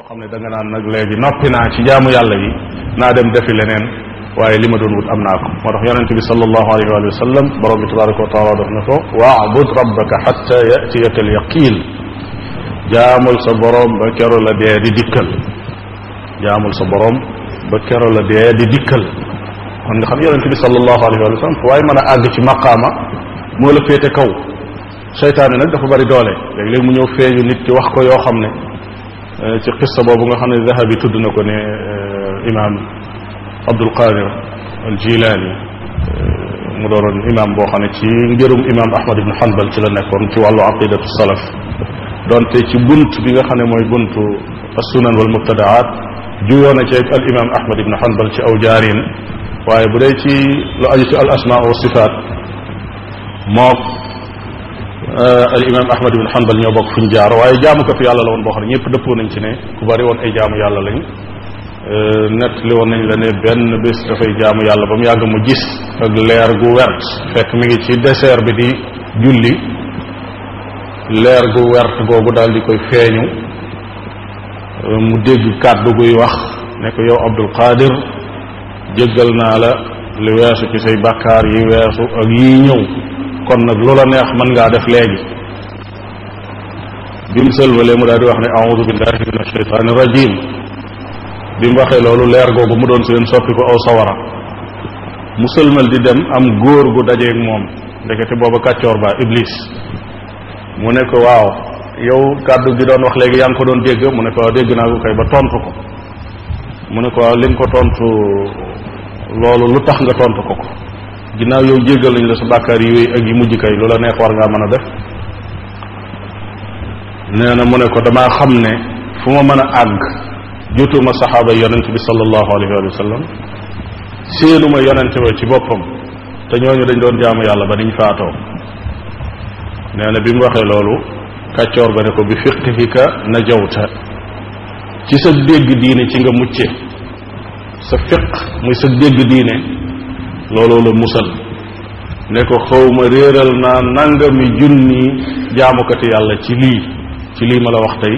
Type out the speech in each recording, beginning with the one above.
xam ne da nga naan nag léegi noppi naa ci jaamu yàlla yi naa dem defi leneen waaye li ma doon wut am naa ko moo tax yonente bi sallallahu alayhi wa sallam borom bi tabaraka wa taala daf na ko waabud rabbaka xatta yatiyaka al yaqin jaamul sa borom ba kero la dee di dikkal jaamul sa borom ba kero la dee di dikkal kon nga xam yonente bi sallallahu alayhi wa sallam fu waaye mën a àgg ci maqaama moo la féete kaw seytaane nag dafa bari doole léeg-léeg mu ñëw feeñu nit ki wax ko yoo xam ne ci qissa boobu nga xam ne Zahabi tudd na ko ne imaam Abdul Qadir al Jilani mu doonoon imaam boo xam ne ci ngërum imaam Ahmad ibn Hanbal ci la nekkoon ci wàllu aqidatu salaf donte ci bunt bi nga xam ne mooy buntu as-sunan wal mubtadaat juyoo na ci al imaam Ahmad ibn Hanbal ci aw jaarin waaye bu dee ci lu aju ci al asmaa wa sifaat mook al imam Ahmad ibn Hanbal ñoo bokk fu ñu jaar waaye jaamukatu yàlla la woon boo xam ne ñëpp dëppoo nañ ci ne ku bari woon ay jaamu yàlla lañ net li woon nañ la ne benn bés dafay jaamu yàlla ba mu yàgg mu gis ak leer gu wert fekk mi ngi ci désert bi di julli leer gu wert googu daal di koy feeñu mu dégg kàddu guy wax ne ko yow Abdul Qadir jéggal naa la li weesu ci say bàkkaar yi weesu ak yii ñëw kon nag loola neex mën ngaa def léegi bi mu sëlmalee mu daal di wax ne a'uudu billahi min ashaytaani rajim bi mu waxee loolu leer googu mu doon seen soppi ko aw sawara mu sëlmal di dem am góor gu dajeeg moom ndekete booba kàccoor ba iblis mu ne ko waaw yow kàddu gi doon wax léegi yaa ngi ko doon dégg mu ne ko waaw dégg naa ko kay ba tontu ko mu ne ko waaw li nga ko tontu loolu lu tax nga tontu ko ginnaaw yow jéggal nañ la sa bàkkaar yi wéy ak yi mujj kay loola neex war ngaa mën a def nee na mu ne ko damaa xam ne fu ma mën a àgg jotuma saxaaba yonent bi sallallahu alayhi wa sallam séenuma yonent ba ci boppam te ñooñu dañ doon jaamu yàlla ba niñ faatoo nee na bi mu waxee loolu kàccoor ba ne ko bi fiqhika najawta ci sa dégg diine ci nga mucce sa fiq muy sa dégg diine looloo la musal ne ko xawma réeral naa nangami junni jaamukati yàlla ci lii ma la wax tey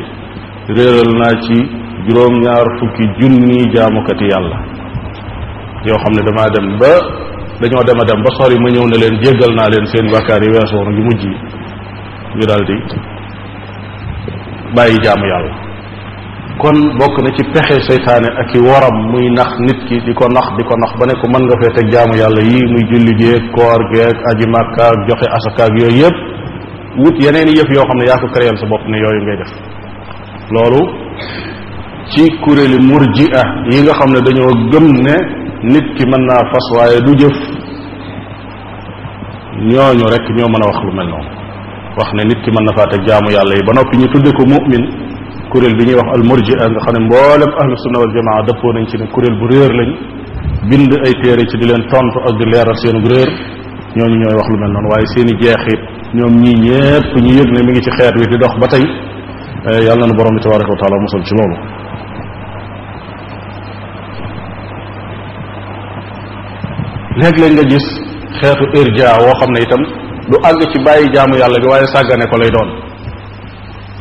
réeral naa ci juróom-ñaar fukki junni jaamukati yàlla yoo xam ne dañoo dem a dem ba sori ma ñëw ne leen jéggal naa leen seen bàkkaar yi weesoon yu mujj yi ñu daal di bàyyi jaamu yàlla kon bokk na ci pexe seytaane ak i waram muy nax nit ki di ko nax ba ne ko mën nga fee teg jaamu yàlla yii muy julli géeg koor géeg aji màkka ak joxe asaka ak yooyu yëpp wut yeneen i yëf yoo xam ne yaa ko créel sa bopp ne yooyu ngay def loolu ci kuréeli murji'a yi nga xam ne dañoo gëm ne nit ki mën naa fas waaye du jëf ñooñu rek ñoo mën a wax lu mel noonu wax ne nit ki mën na faa teg jaamu yàlla yi ba noppi ñu tudde ko mu'min kuréel bi ñuy wax al murji'a nga xam ne mboolem ahlu sunna wal jamaa dëppoo nañ ci ne kuréel bu réer lañ bind ay téere ci di leen tontu ak di leeral seenu réer ñooñu ñooy wax lu mel noonu waaye seeni jeexit ñoom ñii ñépp ñu yëg ne mi ngi ci xeet wi di dox ba tey yàlla na borom bi tabaraka wa taala musal ci loolu léeg-léeg nga gis xeetu irja woo xam ne itam du àgg ci bàyyi jaamu yàlla gi waaye sàggane ko lay doon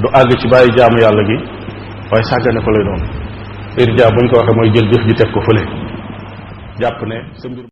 du àgg ci bàyyi jaamu yàlla gi waaye sàggane ko lay doon irja buñ ko waxee mooy jël jëf ji teg ko fële jàpp ne sa mbir